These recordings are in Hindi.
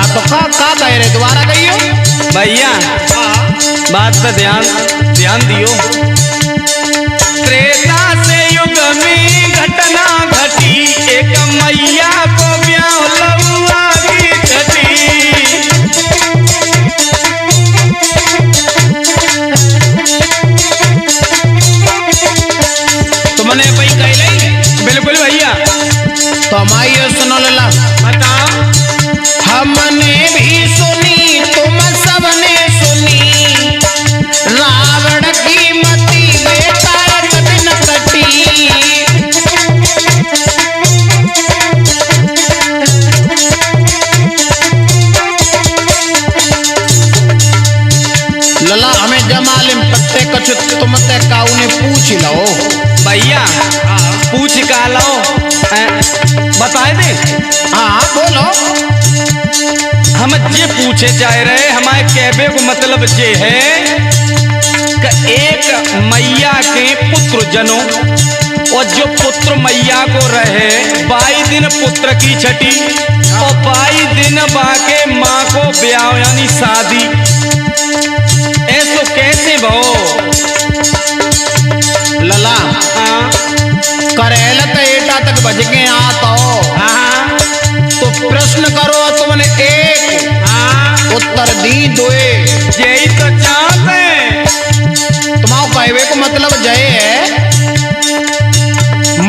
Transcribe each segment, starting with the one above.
तो का कह रहे, दोबारा कहियो भैया। बात पे ध्यान दियो। त्रेता से युग में घटना घटी, एक मैया को ब्याह लौआ की छठी। तुमने भाई कहले? बिल्कुल भैया। तो हमारी सुनो लला, बताओ। हमने भी सुनी, तुम सबने सुनी, रावण की मति बेटा एक दिन कटी। लला हमें जमालिम पत्ते कछु तुम ते काऊ ने पूछ लो भैया। पूछ का लो, बताए दे। हाँ बोलो। हम ये पूछे चाह रहे, हमारे कहबे को मतलब ये है कि एक मैया के पुत्र जनो, और जो पुत्र मैया को रहे 22 दिन पुत्र की छठी, और 22 दिन बाके माँ को ब्याह यानी शादी। ऐसो कैसे भो लला? हाँ करेल तो एटा तक बज के आता हो। हाँ तो प्रश्न करो, तुमने एक उत्तर दी दोए। यही तो चाहते तुम्हारा कहवे को मतलब जय है,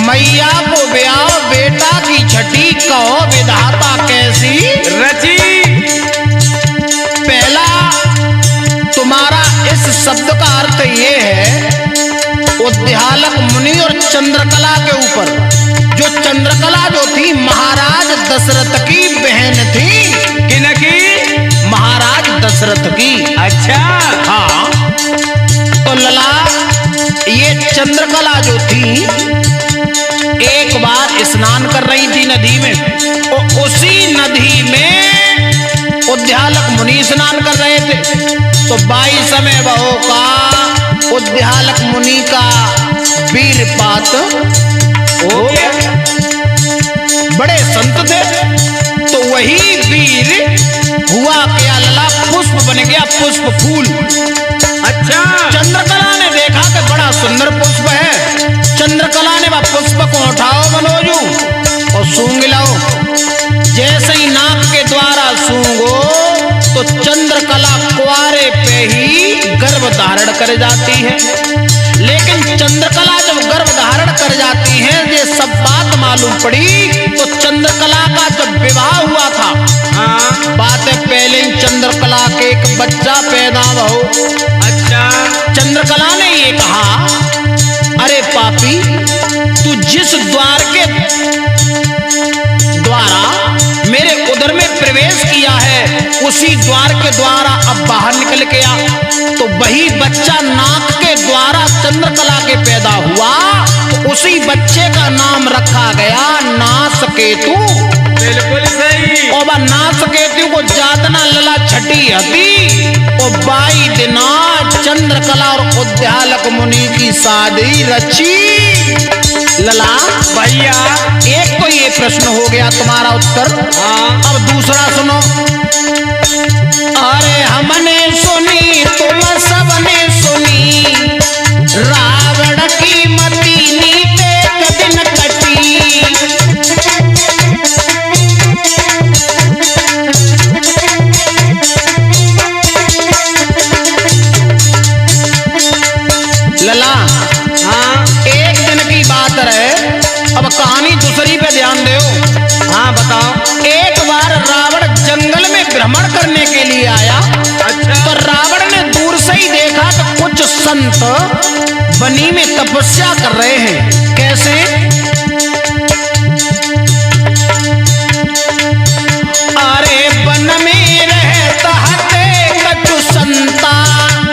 मैया को ब्याह बेटा की छठी कहो विधाता कैसी रची। पहला तुम्हारा इस शब्द का अर्थ ये है, उद्यालक मुनि और चंद्रकला के ऊपर। जो चंद्रकला जो थी महाराज दशरथ की बहन थी। किनकी? महाराज दशरथ की। अच्छा। हाँ तो लला ये चंद्रकला जो थी, एक बार स्नान कर रही थी नदी में, और उसी नदी में उद्यालक मुनि स्नान कर रहे थे। तो 22 समय बहो का उद्यालक मुनि का वीरपात हो गया। बड़े संत थे, तो वही वीर हुआ क्या लला, पुष्प बन गया, पुष्प फूल। अच्छा। चंद्रकला ने देखा कि बड़ा सुंदर पुष्प है। चंद्रकला ने वह पुष्प को उठाओ मनोजू और सूंघ लाओ। जैसे ही नाक के द्वारा सूंघो तो चंद्रकला कुआरे पे ही गर्भ धारण कर जाती है। लेकिन चंद्रकला जब गर्भ धारण कर जाती है, ये सब बात मालूम पड़ी तो चंद्रकला का जब विवाह हुआ था, बातें पहले ही चंद्रकला के एक बच्चा पैदा हो। अच्छा। चंद्रकला ने ये कहा, अरे पापी, तू जिस द्वार के द्वारा मेरे उदर में प्रवेश किया है, उसी द्वार के द्वारा अब बाहर निकल के आ। तो वही बच्चा नाक के द्वारा चंद्रकला के पैदा हुआ, तो उसी बच्चे का नाम रखा गया नासकेतु। बिल्कुल सही। और वह नासकेतु को जातना लला छठी हती, और 22 दिना चंद्रकला और उद्यालक मुनि की शादी रची। लला भैया, एक तो ये प्रश्न हो गया तुम्हारा उत्तर। अब दूसरा सुनो। अरे हमने सुनी, तुम सबने सुनी, रावण की मति नीते कदिन कटी। लला एक दिन की बात रहे, अब कहानी दूसरी पे ध्यान दो। हाँ बताओ। एक बार रावण जंगल में भ्रमण करने के लिए आया। अच्छा। तो रावण ने दूर से ही देखा कि कुछ संत बनी में तपस्या कर रहे हैं। कैसे? अरे वन में रहता है कछु संता,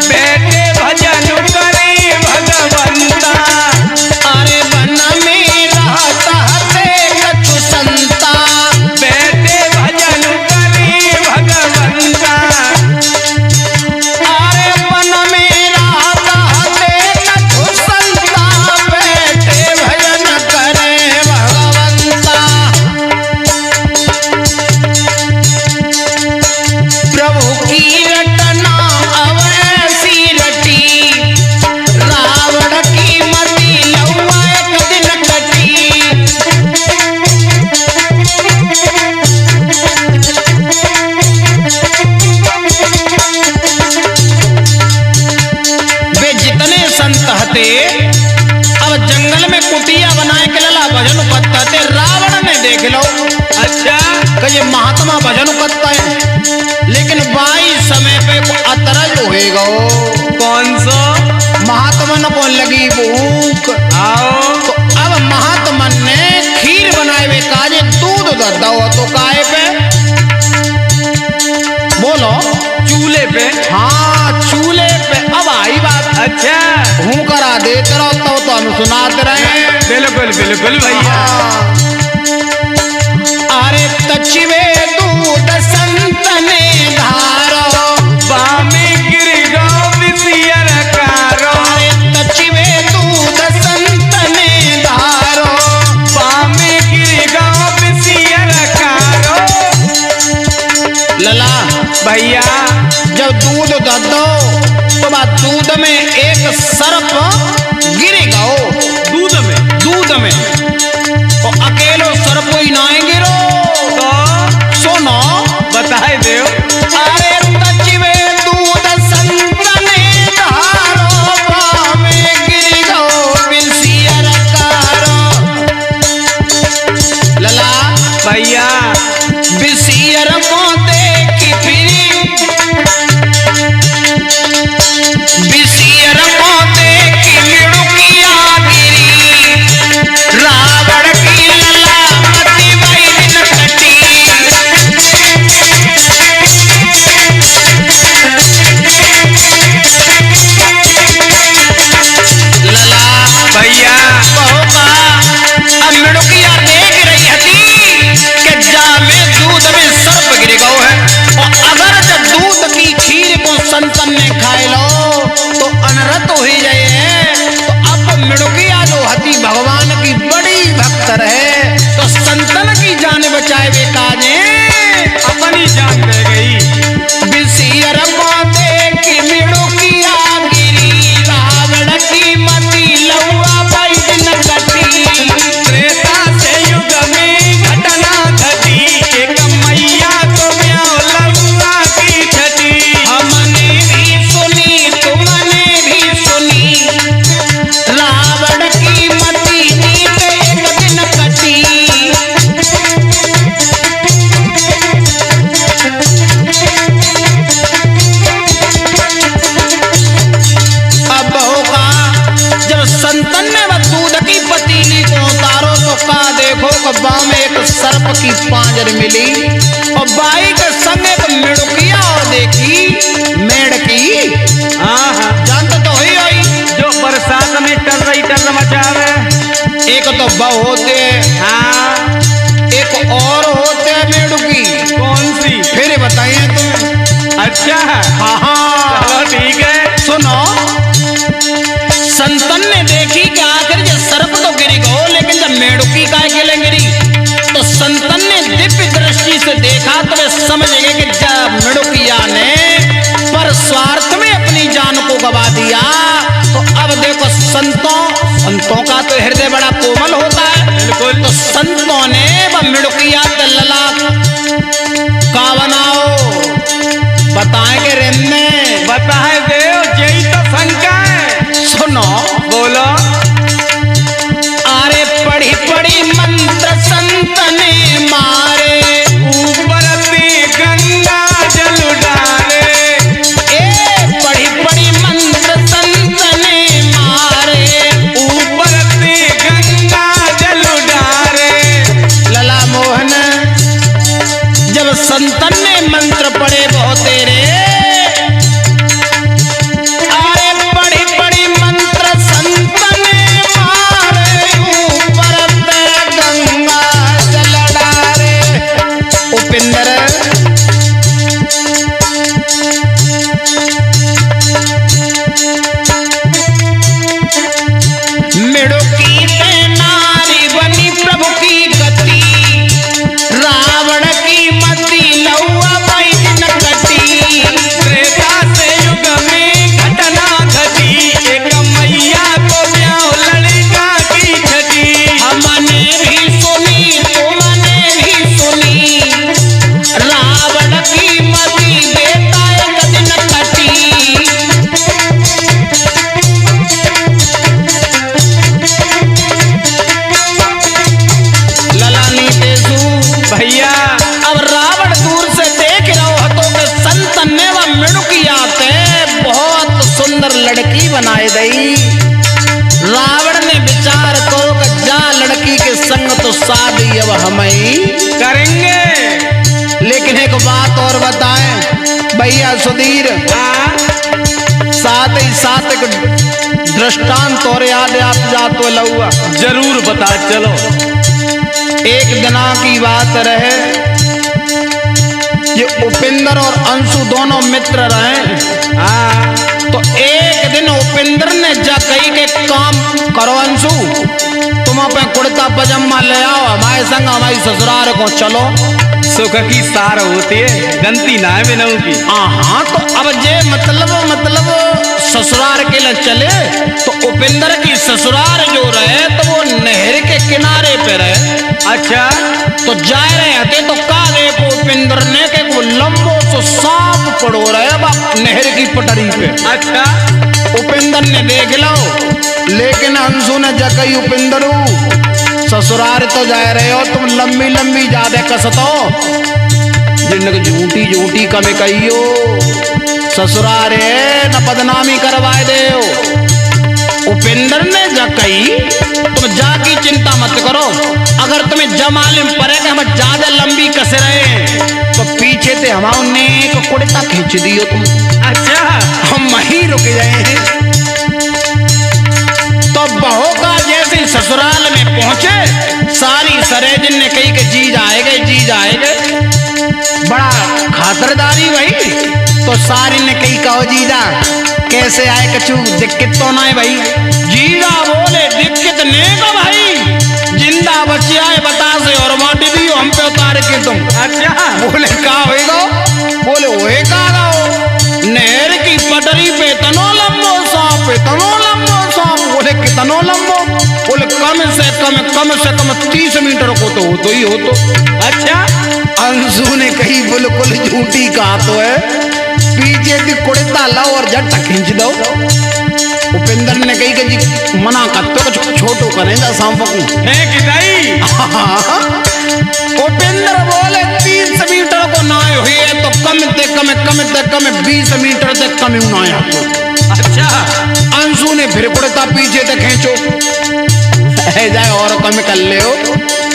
बैठे भजन करे भगवंता। अरे वन में रहता है कछु संता, बैठे भजन करे भगवंता। अरे वन में रहता है कछु संता, बैठे भजन गद्दा हो तो काहे पे? बोलो। चूल्हे पे। हाँ चूल्हे पे। अब आई बात। अच्छा हूँ करा देते रहो तो हम सुनाते रहे। बिल्कुल बिल्कुल भैया। अरे तचिवे दूध संतने धारो, बामे गिर गो बिसियर कारो। अरे तचिवे दूध संतने धारो, बामे गिर गो बिसियर कारो। लला भैया जब दूध दो तो बात दूध में एक सर्प गिरेगा। दूध में तो अकेलो सर्प ही ना गिरो तो सुनो बताए देव। अरे तचिवे दूध संतने धारो, बामे गिर गो बिसियर कारो। लला भैया बिसियर को देखी फिरी, बिसियर को देखी मिड़ुकिया गिरी, रावण की लला मति वही दिन कटी। लला भैया बहुका अब मिड़ुकिया देख रही हती कि जामे दूध में सर्प गिर गयो है, और अगर जब दूध की खीर को संतन ने खाए लो तो अनरत हो ही जाए। तो अब मिड़ुकिया जो हती भगवान की बड़ी भक्त है, तो संतन की जान बचाए वे काजे अपनी जान दे गई। बिसियर को देखी मिड़ुकिया गिरी, रावण की मति लौआ बाई दिन कटी। त्रेता से युग में घटना घटी, एक मैया तो ब्याह लौआ की छठी। हमने भी सुनी तुमने भी सुनी, रावण की मति नीत एक दिन कटी। अब होगा जब संतन ने वह दूध की पतीली को उतारो तो का देखो कब्बा में एक सर्प की पांजर मिली, और बाई के संग एक मिड़ुकिया और देखी मेढ़की। हाँ हाँ जानते तो ही आई जो बरसात में टर मचावे। एक तो बहु होते, हाँ एक और होते मेढ़की। कौन सी? फिर बताइए तुम। अच्छा हाँ हाँ चलो ठीक है। सुनो संतन ने देखी कि आखिर ये सर्प तो गिरी गो, लेकिन जब मेढ़की काय के लिए गिरी, तो संतन ने दिव्य दृष्टि से देखा तो वे समझ गए कि जब मेढ़किया ने पर स्वार्थ में अपनी जान को गवा दिया। तो अब देखो संतों का तो हृदय बड़ा कोमल होता है। बिल्कुल। तो संतों ने वह मेढ़किया ते लला का बनाओ बताएं के रेमने बताए देव यही तो शंका है। सुनो बोलो। अरे पढ़ी पढ़ी मंत्र संत ने मारे, ऊपर से गंगा जल डाले। ए पढ़ी पढ़ी मंत्र संत ने मारे, ऊपर से गंगा जल डाले। लला मोहन जब संतन ने मंत्र पढ़े बहुत तेरे, अरे पढ़ी पढ़ी मंत्र संत ने मारे, ऊपर से गंगा जल डारे। उपिंदर मिड़ुकी से नारी बनी प्रभु की गति, रावण की मति लौआ बाई दिन कटी। त्रेता से युग में घटना घटी, एक मैया तो ब्याह लड़का की छठी। हमने भी सुनी तुमने भी सुनी, रावण की मति बेटा एक दिन कटी। ललानी तेजू भैया अब रावण दूर से देख रहो हतो के संतन ने वह मिड़ुकिया ते बहुत सुंदर लड़की बनाई दई। रावण ने विचार करो कि जा लड़की के संग तो शादी अब हम ही करेंगे। लेकिन एक बात और बताएं भैया सुधीर, हाँ साथ ही साथ एक दृष्टांत और याद आप जातो लहुआ। जरूर बता चलो। एक दिना की बात रहे, ये उपेंद्र और अंशु दोनों मित्र रहे। हाँ तो एक दिन उपेंद्र ने जा कही के काम करो अंशु, तुम अपने कुर्ता पजामा ले आओ हमारे संग हमारी ससुराल को चलो। सुख की सार होती है, गंती ना है बिनऊ की। हाँ तो अब जे मतलब ससुराल के लिए चले, तो उपेंद्र की ससुराल जो रहे तो वो नहर के किनारे पे रहे। अच्छा तो जा रहे थे तो का देखो उपेंद्र ने के वो लंबो सो सांप पड़ो रहे बा नहर की पटरी पे। अच्छा उपेंद्र ने देख लो, लेकिन अंशु ने जकई उपेंद्र ससुराल तो जा रहे हो तुम, लंबी लंबी ज्यादा कसतो जिनक झूठी झूठी कमे कहियो ससुराल है न बदनामी करवाए दे। उपेंद्र ने जकई तुम जाकी चिंता मत करो, अगर तुम्हें जमालिम पड़े कि हम ज्यादा लंबी कस रहे तो पीछे से हमारे एक कुर्ता खींच दियो तुम। अच्छा हम वहीं रुक गए हैं। तो बहू का जैसे ससुराल में पहुंचे, सारी सरेजन ने कही कि जी जाएगे। बड़ा खातरदारी भाई, तो सारी ने कही कहो जीजा कैसे आए कछु दिक्कत तो ना है भाई। जीजा बोले दिक्कत नहीं का भाई, जिंदा बच्चे आए बता से और माटी भी हम पे उतार के तुम। अच्छा बोले का होएगा, बोले होए का नहर की पटरी पे तनो लंबो सांप, बोले कितनो लंबो, बोले कम से कम 30 मीटर को तो हो तो ही हो तो। अच्छा अंशु ने कही बिल्कुल झूठी कहा तो है, पीछे की कुर्ता लाओ और झट खींच दो। उपेंद्र ने कही कि जी मना कर तो कुछ छोटो करें जा सांप को है किदाई। उपेंद्र बोले 30 मीटर को ना हुई है तो कम 20 मीटर तक कम आया तो। अच्छा अंशु ने फिर कुर्ता पीछे तक खींचो जाए और कम कर ले हो,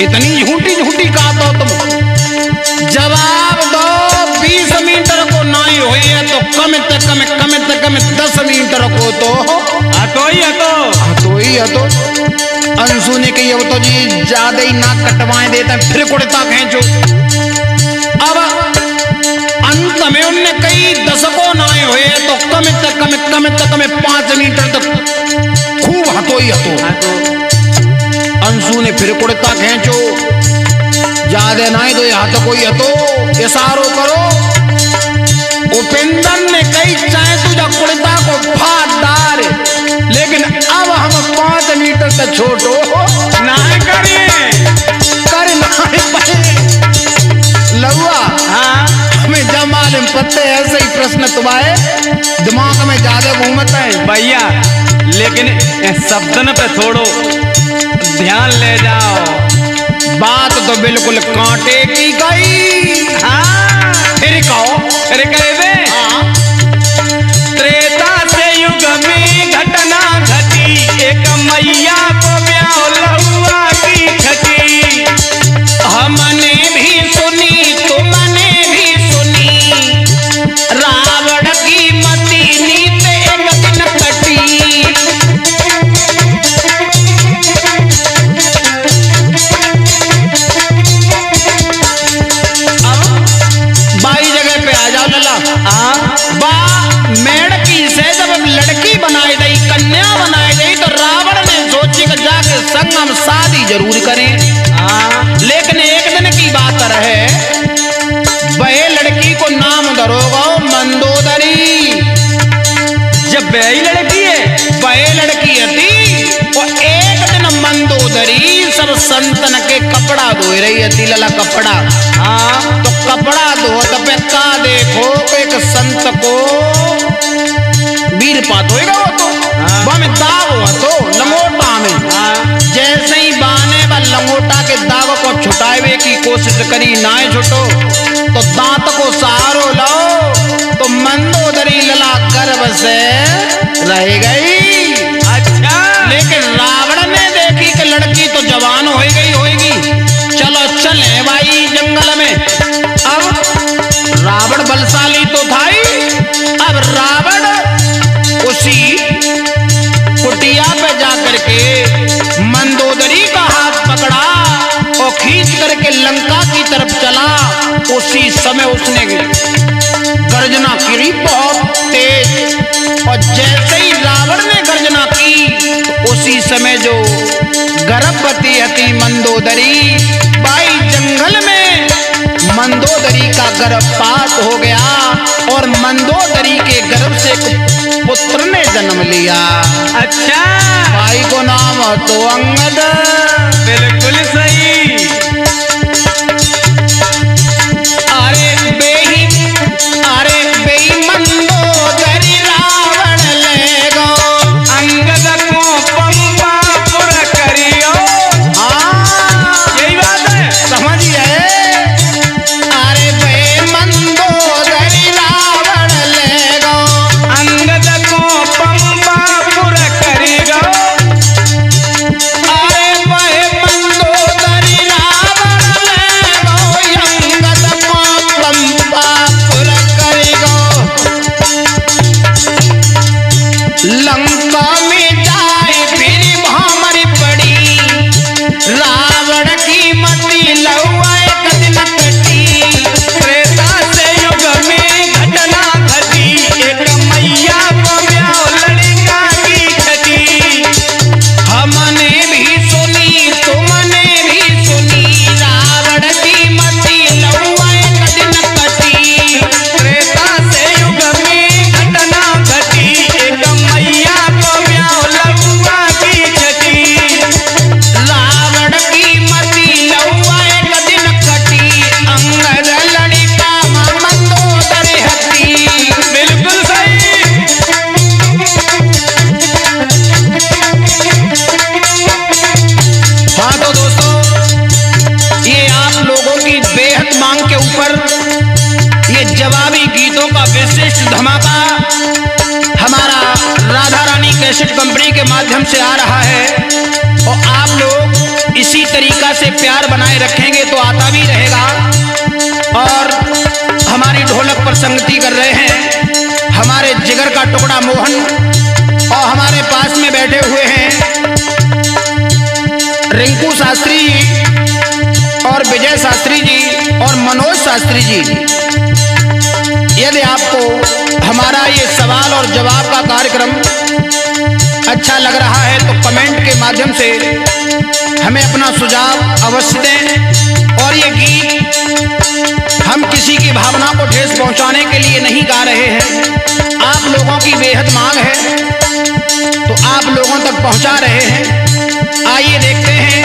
इतनी झूठी कहा तो तुम। जवाब दो 20 मीटर को ना हुई है तो कम 10 मीटर को तो ही है तो। अंशु ने कही अब तो जी ज्यादा ही नाक कटवाए देता है, फिर कुर्ता खींचो। अब अंत में उनने कई 10 को ना हुए तो कम 5 मीटर तक खूब हतो ही हतो। अंशु ने फिर कुर्ता खींचो, ज्यादा नहीं तो हाथ कोई हतो इशारो करो। उपेंद्र ने कई चाहे तुझा कुर्ता को फाड़ डाल, लेकिन अब हम 5 मीटर तक छोटो ना करिए कर लहुआ। हाँ हमें जब मालूम पत्ते ऐसे ही प्रश्न तुम्हारे दिमाग में ज्यादा घूमता है भैया, लेकिन शब्दन पे थोड़ो ध्यान ले जाओ। बात तो बिल्कुल कांटे की गई। हाँ फिर कहो अरे कहे दे। त्रेता से युग में घटना घटी, एक मैया को ब्याह लहुआ की घटी। हमने भी सुनी तुमने भी सुनी, रावण की मती नीत एक दिन कटी। बाई जगह पे आ जाओ लला। बा मेड़की से जब लड़की बनाई गई, कन्या बनाई गई, तो रावण ने सोची कि जाके संग हम शादी जरूर करें। लेकिन एक दिन की बात रहे, वह लड़की को नाम धरोगा मंदोदरी। जब वही लड़की है वह लड़की थी, और एक दिन मंदोदरी सब संतन के कपड़ा धो रही थी लला कपड़ा। हाँ तो कपड़ा धोत पे का देखो एक संत को वीर पात होएगा वो तो वह में दाग हुआ तो लंगोटा में। जैसे ही बाने व लंगोटा के दाग को छुटावे की कोशिश करी ना छुटो, तो दांत को सहारो लाओ तो मंदोदरी लला गर्भ से रह गई। अच्छा लेकिन रावण ने देखी कि लड़की तो जवान हो गई होगी, चले भाई जंगल में। अब रावण बलशाली तो था ही, अब रावण उसी कुटिया पे जाकर के मंदोदरी का हाथ पकड़ा और खींच करके लंका की तरफ चला। उसी समय उसने गर्जना की बहुत तेज, और जैसे ही रावण ने गर्जना की तो उसी समय जो गर्भवती थी मंदोदरी, भाई जंगल में मंदोदरी का गर्भपात हो गया और मंदोदरी के गर्भ से पुत्र ने जन्म लिया। अच्छा, भाई को नाम तो अंगद। बिल्कुल सही। अरे बेही मंदोदरी रावण ले गो, अंगद को पंपापुर करियो। हाँ यही बात है, समझ गए। अरे बे मंदोदरी रावण ले गो, अंगद को पंपापुर करियो। अरे बे मंदोदरी रावण ले गो, अंगद को पंपापुर करी गो। लंका में जाए फिर भामरी पड़ी, रावण की मति लहुआ एक दिन कटी। त्रेता से युग में घटना घटी, एक मैया को ब्याह लड़का की छठी। हमने भी सुनी तुमने भी सुनी, रावण की मति लहुआ एक दिन कटी। त्रेता से युग में घटना घटी, एक मैया को ब्याह लड़का की छठी। रावण की मति लहुआ एक दिन कटी, अंगद लड़का मंदोदरी हती। बिल्कुल सही। हाँ तो दोस्तों, ये आप लोगों की बेहद मांग के ऊपर ये जवाबी गीतों का विशिष्ट धमाका हमारा राधा रानी कैसेट कंपनी के माध्यम से आ रहा है। और आप लोग इसी तरीका से प्यार बनाए रखेंगे तो आता भी रहेगा। और हमारी ढोलक पर संगति कर रहे हैं हमारे जिगर का टुकड़ा मोहन, और हमारे पास में बैठे हुए हैं रिंकू शास्त्री जी और विजय शास्त्री जी और मनोज शास्त्री जी। यदि आपको हमारा ये सवाल और जवाब का कार्यक्रम अच्छा लग रहा है तो कमेंट के माध्यम से हमें अपना सुझाव अवश्य दें। और ये गीत हम किसी की भावना को ठेस पहुंचाने के लिए नहीं गा रहे हैं, आप लोगों की बेहद मांग है तो आप लोगों तक पहुंचा रहे हैं। आइए देखते हैं,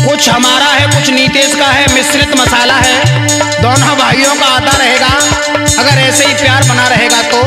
कुछ हमारा है कुछ नीतेश का है, मिश्रित मसाला है, दोनों भाइयों का आता रहेगा। अगर ऐसे ही प्यार बना रहेगा तो